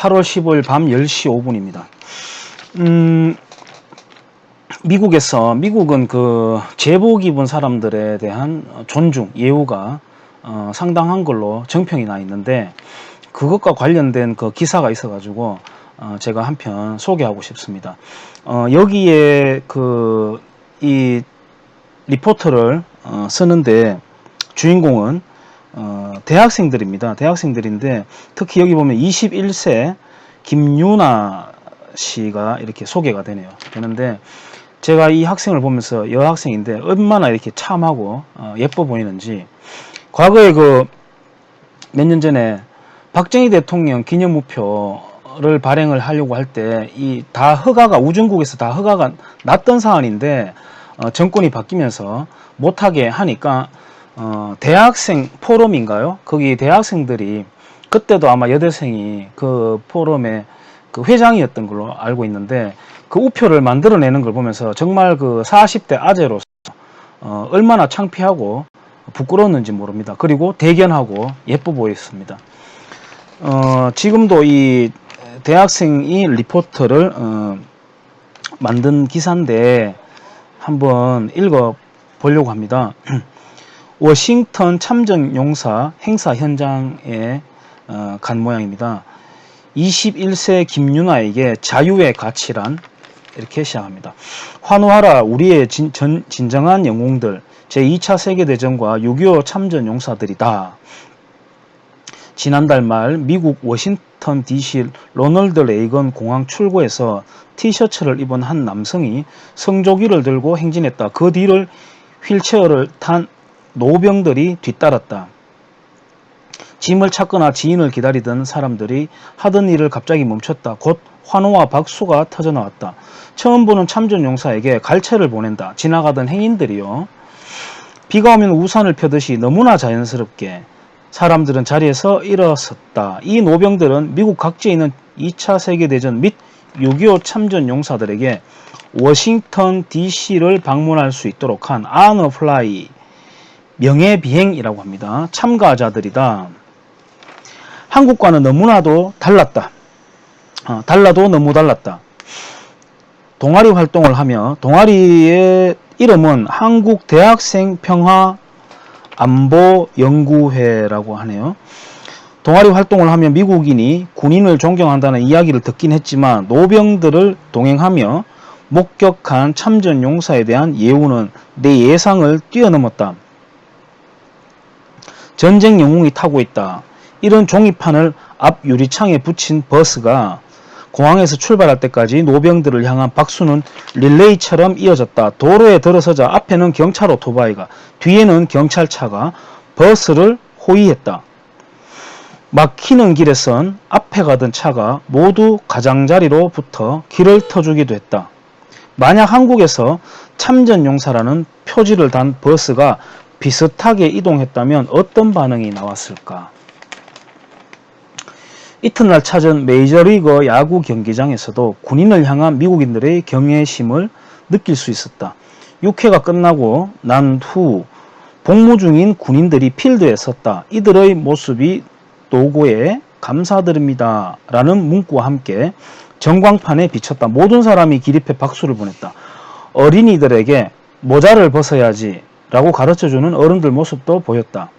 8월 15일 밤 10시 5분입니다. 미국은 그 제복 입은 사람들에 대한 존중, 예우가 상당한 걸로 정평이 나 있는데, 그것과 관련된 그 기사가 있어가지고 제가 한편 소개하고 싶습니다. 여기에 이 리포트를 쓰는데 주인공은 대학생들입니다. 대학생들인데 특히 여기 보면 21세 김유나 씨가 이렇게 소개가 되는데, 제가 이 학생을 보면서 여학생인데 얼마나 이렇게 참하고 예뻐 보이는지, 과거에 몇 년 전에 박정희 대통령 기념우표를 발행을 하려고 할 때 우중국에서 다 허가가 났던 사안인데 정권이 바뀌면서 못하게 하니까 대학생 포럼인가요? 거기 대학생들이, 그때도 아마 여대생이 그 포럼의 그 회장이었던 걸로 알고 있는데, 그 우표를 만들어내는 걸 보면서 정말 그 40대 아재로서 얼마나 창피하고 부끄러웠는지 모릅니다. 그리고 대견하고 예뻐 보였습니다. 지금도 이 대학생이 리포트를 만든 기사인데 한번 읽어 보려고 합니다. 워싱턴 참전용사 행사 현장에 간 모양입니다. 21세 김유나에게 자유의 가치란? 이렇게 시작합니다. 환호하라 우리의 진정한 영웅들, 제2차 세계대전과 6.25 참전용사들이다. 지난달 말 미국 워싱턴 DC 로널드 레이건 공항 출구에서 티셔츠를 입은 한 남성이 성조기를 들고 행진했다. 그 뒤를 휠체어를 탄 노병들이 뒤따랐다. 짐을 찾거나 지인을 기다리던 사람들이 하던 일을 갑자기 멈췄다. 곧 환호와 박수가 터져나왔다. 처음 보는 참전용사에게 갈채를 보낸다. 지나가던 행인들이요, 비가 오면 우산을 펴듯이 너무나 자연스럽게 사람들은 자리에서 일어섰다. 이 노병들은 미국 각지에 있는 2차 세계대전 및 6.25 참전용사들에게 워싱턴 DC를 방문할 수 있도록 한 아너 플라이, 명예비행이라고 합니다. 참가자들이다. 한국과는 너무나도 달랐다. 달라도 너무 달랐다. 동아리 활동을 하며, 동아리의 이름은 한국 대학생 평화 안보 연구회라고 하네요. 동아리 활동을 하며 미국인이 군인을 존경한다는 이야기를 듣긴 했지만 노병들을 동행하며 목격한 참전용사에 대한 예우는 내 예상을 뛰어넘었다. 전쟁 영웅이 타고 있다. 이런 종이판을 앞 유리창에 붙인 버스가 공항에서 출발할 때까지 노병들을 향한 박수는 릴레이처럼 이어졌다. 도로에 들어서자 앞에는 경찰 오토바이가, 뒤에는 경찰차가 버스를 호위했다. 막히는 길에선 앞에 가던 차가 모두 가장자리로 붙어 길을 터주기도 했다. 만약 한국에서 참전용사라는 표지를 단 버스가 비슷하게 이동했다면 어떤 반응이 나왔을까? 이튿날 찾은 메이저리거 야구 경기장에서도 군인을 향한 미국인들의 경외심을 느낄 수 있었다. 6회가 끝나고 난 후 복무 중인 군인들이 필드에 섰다. 이들의 모습이 노고에 감사드립니다 라는 문구와 함께 전광판에 비쳤다. 모든 사람이 기립해 박수를 보냈다. 어린이들에게 모자를 벗어야지 라고 가르쳐주는 어른들 모습도 보였다.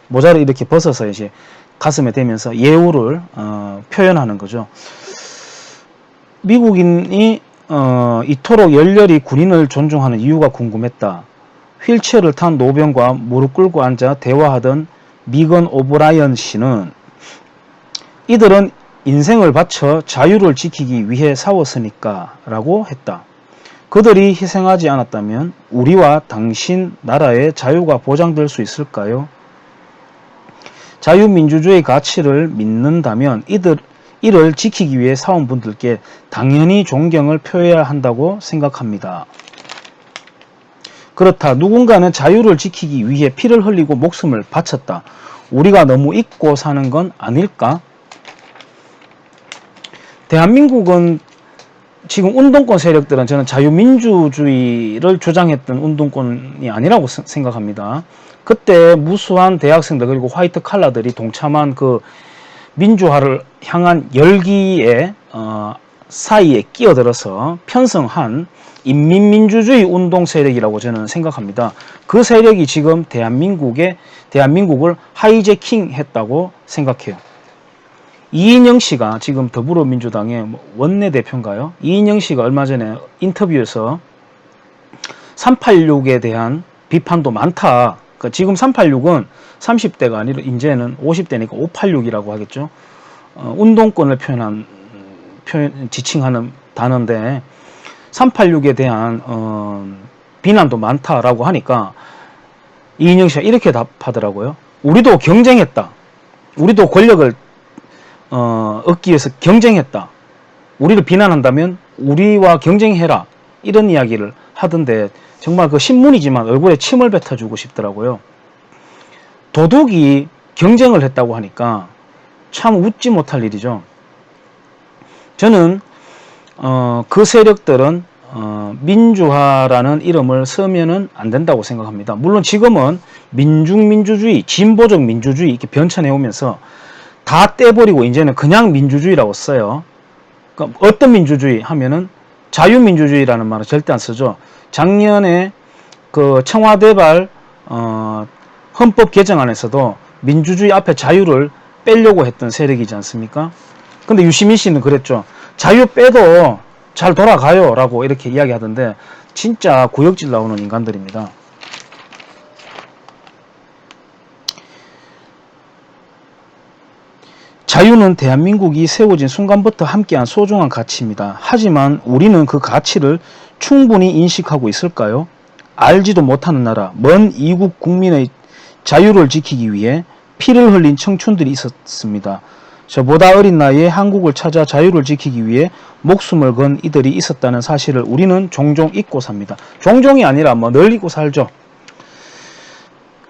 모자를 이렇게 벗어서 이제 가슴에 대면서 예우를 표현하는 거죠. 미국인이 이토록 열렬히 군인을 존중하는 이유가 궁금했다. 휠체어를 탄 노병과 무릎 꿇고 앉아 대화하던 미건 오브라이언 씨는 이들은 인생을 바쳐 자유를 지키기 위해 싸웠으니까 라고 했다. 그들이 희생하지 않았다면 우리와 당신 나라의 자유가 보장될 수 있을까요? 자유민주주의 가치를 믿는다면 이를 지키기 위해 싸운 분들께 당연히 존경을 표해야 한다고 생각합니다. 그렇다. 누군가는 자유를 지키기 위해 피를 흘리고 목숨을 바쳤다. 우리가 너무 잊고 사는 건 아닐까? 대한민국은 지금 운동권 세력들은 저는 자유민주주의를 주장했던 운동권이 아니라고 생각합니다. 그때 무수한 대학생들 그리고 화이트 칼라들이 동참한 그 민주화를 향한 열기에 사이에 끼어들어서 편성한 인민민주주의 운동 세력이라고 저는 생각합니다. 그 세력이 지금 대한민국을 하이제킹 했다고 생각해요. 이인영 씨가 지금 더불어민주당의 원내대표인가요? 이인영 씨가 얼마 전에 인터뷰에서 386에 대한 비판도 많다. 그러니까 지금 386은 30대가 아니라 이제는 50대니까 586이라고 하겠죠. 운동권을 지칭하는 단어인데 386에 대한 비난도 많다라고 하니까 이인영 씨가 이렇게 답하더라고요. 우리도 경쟁했다. 우리도 권력을 얻기 위해서 경쟁했다. 우리를 비난한다면 우리와 경쟁해라. 이런 이야기를 하던데 정말 그 신문이지만 얼굴에 침을 뱉어주고 싶더라고요. 도둑이 경쟁을 했다고 하니까 참 웃지 못할 일이죠. 저는 그 세력들은 민주화라는 이름을 쓰면은 안 된다고 생각합니다. 물론 지금은 민중민주주의, 진보적 민주주의 이렇게 변천해 오면서 다 떼버리고 이제는 그냥 민주주의라고 써요. 그러니까 어떤 민주주의 하면은 자유민주주의라는 말은 절대 안 쓰죠. 작년에 그 청와대발 헌법 개정안에서도 민주주의 앞에 자유를 빼려고 했던 세력이지 않습니까? 근데 유시민 씨는 그랬죠. 자유 빼도 잘 돌아가요 라고 이렇게 이야기하던데 진짜 구역질 나오는 인간들입니다. 자유는 대한민국이 세워진 순간부터 함께한 소중한 가치입니다. 하지만 우리는 그 가치를 충분히 인식하고 있을까요? 알지도 못하는 나라, 먼 이국 국민의 자유를 지키기 위해 피를 흘린 청춘들이 있었습니다. 저보다 어린 나이에 한국을 찾아 자유를 지키기 위해 목숨을 건 이들이 있었다는 사실을 우리는 종종 잊고 삽니다. 종종이 아니라 늘 잊고 살죠.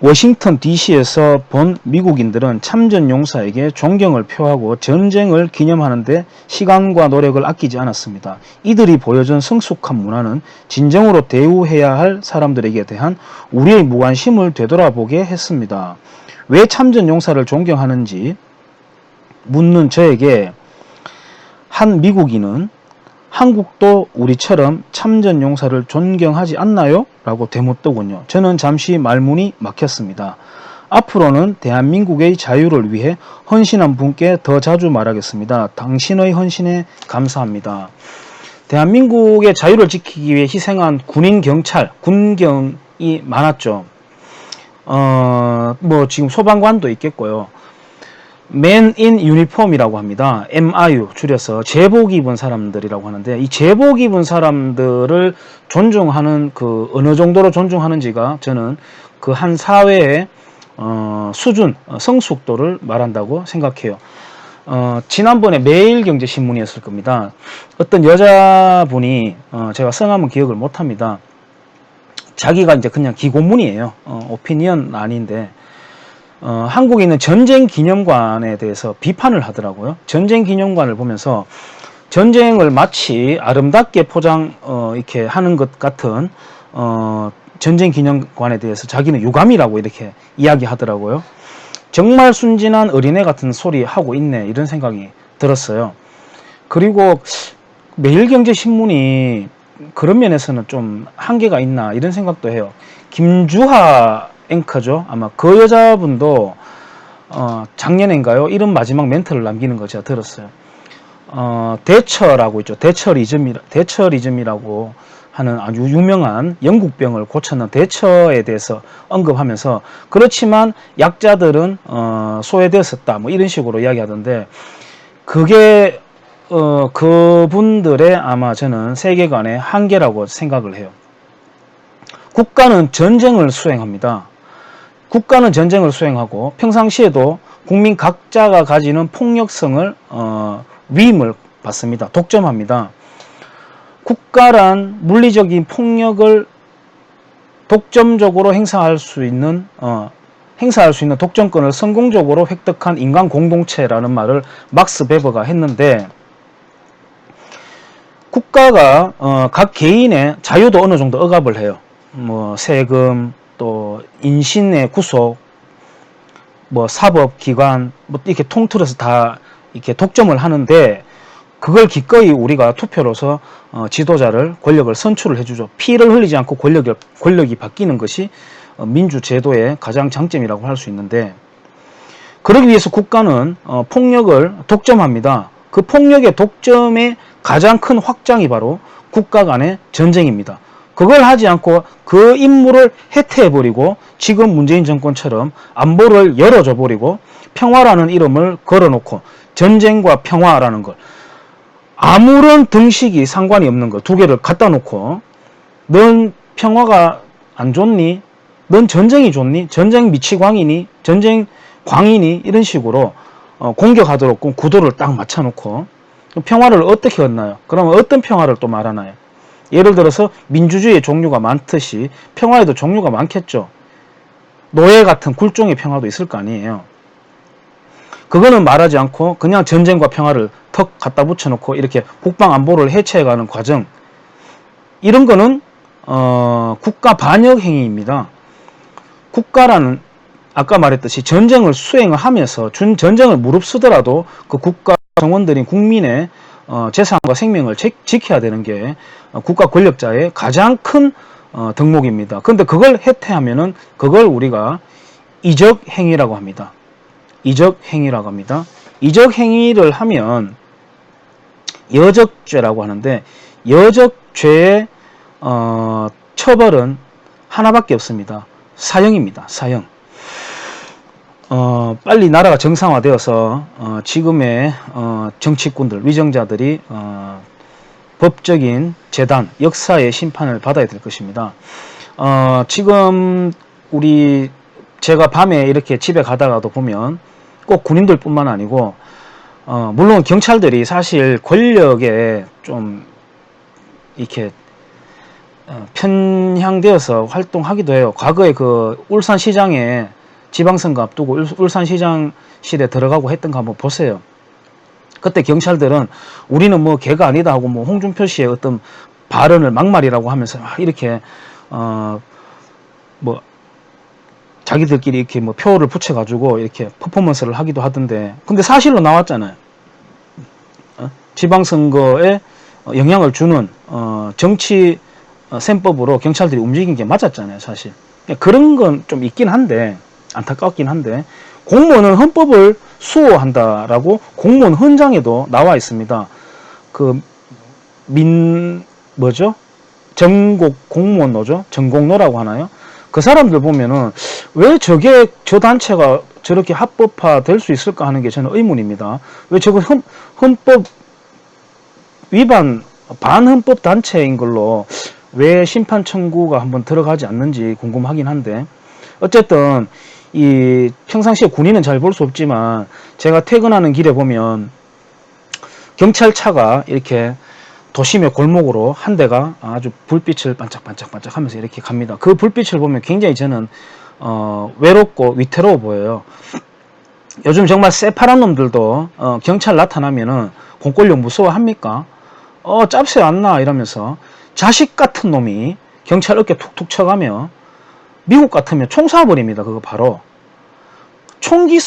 워싱턴 DC에서 본 미국인들은 참전용사에게 존경을 표하고 전쟁을 기념하는데 시간과 노력을 아끼지 않았습니다. 이들이 보여준 성숙한 문화는 진정으로 대우해야 할 사람들에게 대한 우리의 무관심을 되돌아보게 했습니다. 왜 참전용사를 존경하는지 묻는 저에게 한 미국인은 한국도 우리처럼 참전용사를 존경하지 않나요? 라고 되묻더군요. 저는 잠시 말문이 막혔습니다. 앞으로는 대한민국의 자유를 위해 헌신한 분께 더 자주 말하겠습니다. 당신의 헌신에 감사합니다. 대한민국의 자유를 지키기 위해 희생한 군인, 경찰, 군경이 많았죠. 지금 소방관도 있겠고요. Man in Uniform이라고 합니다. MIU 줄여서 제복 입은 사람들이라고 하는데 이 제복 입은 사람들을 존중하는 그 어느 정도로 존중하는지가 저는 그 한 사회의 수준, 성숙도를 말한다고 생각해요. 지난번에 매일경제신문이었을 겁니다. 어떤 여자분이 제가 성함은 기억을 못합니다. 자기가 이제 그냥 기고문이에요. 오피니언 아닌데 한국에 있는 전쟁기념관에 대해서 비판을 하더라고요. 전쟁기념관을 보면서 전쟁을 마치 아름답게 이렇게 하는 것 같은 전쟁기념관에 대해서 자기는 유감이라고 이렇게 이야기하더라고요. 정말 순진한 어린애 같은 소리 하고 있네 이런 생각이 들었어요. 그리고 매일경제신문이 그런 면에서는 좀 한계가 있나 이런 생각도 해요. 김주하 앵커죠. 아마 그 여자분도 작년인가요? 이런 마지막 멘트를 남기는 거 제가 들었어요. 대처라고 있죠. 대처리즘이라고 하는 아주 유명한 영국병을 고쳤는 대처에 대해서 언급하면서 그렇지만 약자들은 소외되었었다 뭐 이런 식으로 이야기하던데 그게 그분들의 아마 저는 세계관의 한계라고 생각을 해요. 국가는 전쟁을 수행합니다. 국가는 전쟁을 수행하고 평상시에도 국민 각자가 가지는 폭력성을 위임을 받습니다. 독점합니다. 국가란 물리적인 폭력을 독점적으로 행사할 수 있는 독점권을 성공적으로 획득한 인간 공동체라는 말을 막스 베버가 했는데 국가가 각 개인의 자유도 어느 정도 억압을 해요. 세금 또 인신의 구속 뭐 사법기관 뭐 이렇게 통틀어서 다 이렇게 독점을 하는데, 그걸 기꺼이 우리가 투표로서 지도자를, 권력을 선출을 해주죠. 피를 흘리지 않고 권력이 바뀌는 것이 민주제도의 가장 장점이라고 할 수 있는데, 그러기 위해서 국가는 폭력을 독점합니다. 그 폭력의 독점의 가장 큰 확장이 바로 국가 간의 전쟁입니다. 그걸 하지 않고 그 임무를 해태해버리고, 지금 문재인 정권처럼 안보를 열어줘버리고 평화라는 이름을 걸어놓고, 전쟁과 평화라는 걸 아무런 등식이 상관이 없는 거 두 개를 갖다 놓고, 넌 평화가 안 좋니? 넌 전쟁이 좋니? 전쟁 미치광이니? 전쟁 광이니? 이런 식으로 공격하도록 구도를 딱 맞춰놓고, 평화를 어떻게 얻나요? 그러면 어떤 평화를 또 말하나요? 예를 들어서 민주주의의 종류가 많듯이 평화에도 종류가 많겠죠. 노예 같은 굴종의 평화도 있을 거 아니에요. 그거는 말하지 않고 그냥 전쟁과 평화를 턱 갖다 붙여놓고 이렇게 국방안보를 해체해가는 과정, 이런 거는 국가 반역 행위입니다. 국가라는, 아까 말했듯이 전쟁을 수행을 하면서 전쟁을 무릅쓰더라도 그 국가 정원들인 국민의 재산과 생명을 지켜야 되는 게 국가 권력자의 가장 큰 덕목입니다. 그런데 그걸 해태하면은 그걸 우리가 이적 행위라고 합니다. 이적 행위라고 합니다. 이적 행위를 하면 여적죄라고 하는데, 여적죄의 처벌은 하나밖에 없습니다. 사형입니다. 사형. 빨리 나라가 정상화되어서 지금의 정치꾼들, 위정자들이 법적인 재단, 역사의 심판을 받아야 될 것입니다. 지금 제가 밤에 이렇게 집에 가다가도 보면 꼭 군인들 뿐만 아니고, 물론 경찰들이 사실 권력에 좀 이렇게 편향되어서 활동하기도 해요. 과거에 그 울산시장에 지방선거 앞두고 울산시장실에 들어가고 했던 거 한번 보세요. 그때 경찰들은 우리는 뭐 개가 아니다 하고, 뭐 홍준표 씨의 어떤 발언을 막말이라고 하면서 막 이렇게 뭐 자기들끼리 이렇게 뭐 표를 붙여가지고 이렇게 퍼포먼스를 하기도 하던데, 근데 사실로 나왔잖아요. 지방선거에 영향을 주는 정치 셈법으로 경찰들이 움직인 게 맞았잖아요, 사실. 그런 건 좀 있긴 한데, 안타깝긴 한데, 공무원은 헌법을 수호한다라고 공무원 헌장에도 나와 있습니다. 전국 공무원 노조? 전공노라고 하나요? 그 사람들 보면은 왜 저 단체가 저렇게 합법화 될 수 있을까 하는 게 저는 의문입니다. 왜 저거 헌법 위반, 반헌법 단체인 걸로 왜 심판 청구가 한번 들어가지 않는지 궁금하긴 한데, 어쨌든 이 평상시에 군인은 잘 볼 수 없지만 제가 퇴근하는 길에 보면 경찰차가 이렇게 도심의 골목으로 한 대가 아주 불빛을 반짝반짝 하면서 이렇게 갑니다. 그 불빛을 보면 굉장히 저는 외롭고 위태로워 보여요. 요즘 정말 새파란 놈들도 경찰 나타나면은 공권력 무서워합니까? 짭새 안 나 이러면서 자식 같은 놈이 경찰 어깨 툭툭 쳐가며, 미국 같으면 총 쏴버립니다. 그거 바로. 총기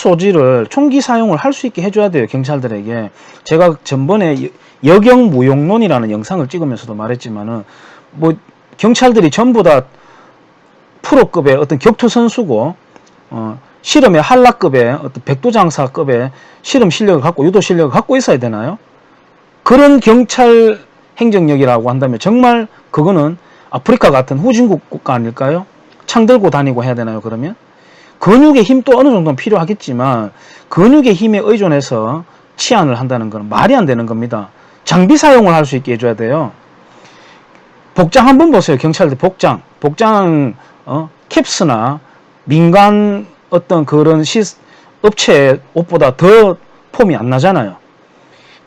사용을 할 수 있게 해줘야 돼요, 경찰들에게. 제가 전번에 여경무용론이라는 영상을 찍으면서도 말했지만은, 뭐 경찰들이 전부 다 프로급의 어떤 격투선수고, 실험의 한라급의 어떤 백두장사급의 실험 실력을 갖고, 유도 실력을 갖고 있어야 되나요? 그런 경찰 행정력이라고 한다면 정말 그거는 아프리카 같은 후진국 국가 아닐까요? 창 들고 다니고 해야 되나요, 그러면? 근육의 힘도 어느 정도는 필요하겠지만, 근육의 힘에 의존해서 치안을 한다는 건 말이 안 되는 겁니다. 장비 사용을 할 수 있게 해줘야 돼요. 복장 한번 보세요, 경찰들 복장. 캡스나 민간 어떤 그런 업체 옷보다 더 폼이 안 나잖아요.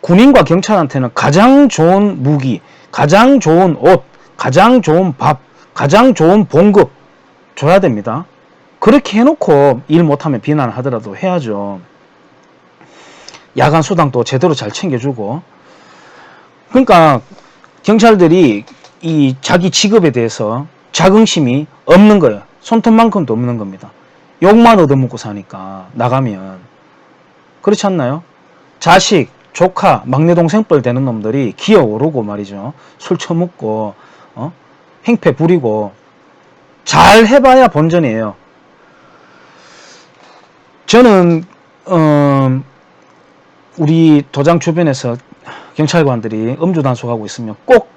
군인과 경찰한테는 가장 좋은 무기, 가장 좋은 옷, 가장 좋은 밥, 가장 좋은 봉급 줘야 됩니다. 그렇게 해놓고 일 못하면 비난을 하더라도 해야죠. 야간 수당도 제대로 잘 챙겨주고. 그러니까 경찰들이 이 자기 직업에 대해서 자긍심이 없는 거예요. 손톱만큼도 없는 겁니다. 욕만 얻어먹고 사니까 나가면. 그렇지 않나요? 자식, 조카, 막내 동생뻘 되는 놈들이 기어오르고 말이죠. 술 처먹고 행패 부리고 잘 해봐야 본전이에요. 저는 우리 도장 주변에서 경찰관들이 음주 단속하고 있으면 꼭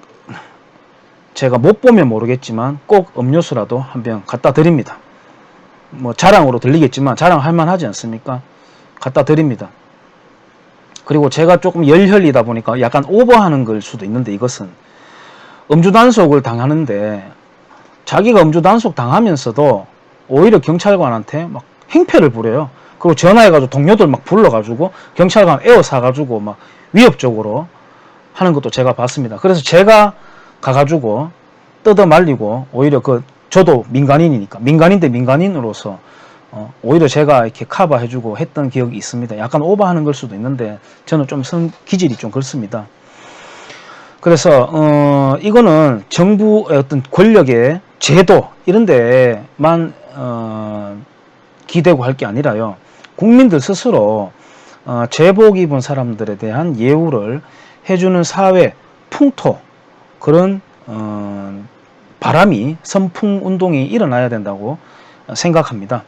제가 못 보면 모르겠지만 꼭 음료수라도 한 병 갖다 드립니다. 뭐 자랑으로 들리겠지만 자랑할 만하지 않습니까? 갖다 드립니다. 그리고 제가 조금 열혈이다 보니까 약간 오버하는 걸 수도 있는데, 이것은 음주 단속을 당하는데 자기가 음주 단속 당하면서도 오히려 경찰관한테 막 행패를 부려요. 그리고 전화해가지고 동료들 막 불러가지고 경찰관 에워싸가지고 막 위협적으로 하는 것도 제가 봤습니다. 그래서 제가 가가지고 뜯어 말리고, 오히려 저도 민간인이니까, 민간인 대 민간인으로서 오히려 제가 이렇게 커버해주고 했던 기억이 있습니다. 약간 오버하는 걸 수도 있는데 저는 좀 기질이 좀 그렇습니다. 그래서 이거는 정부의 어떤 권력의 제도 이런 데만 기대고 할 게 아니라요, 국민들 스스로 제복 입은 사람들에 대한 예우를 해주는 사회 풍토, 그런 바람이, 선풍 운동이 일어나야 된다고 생각합니다.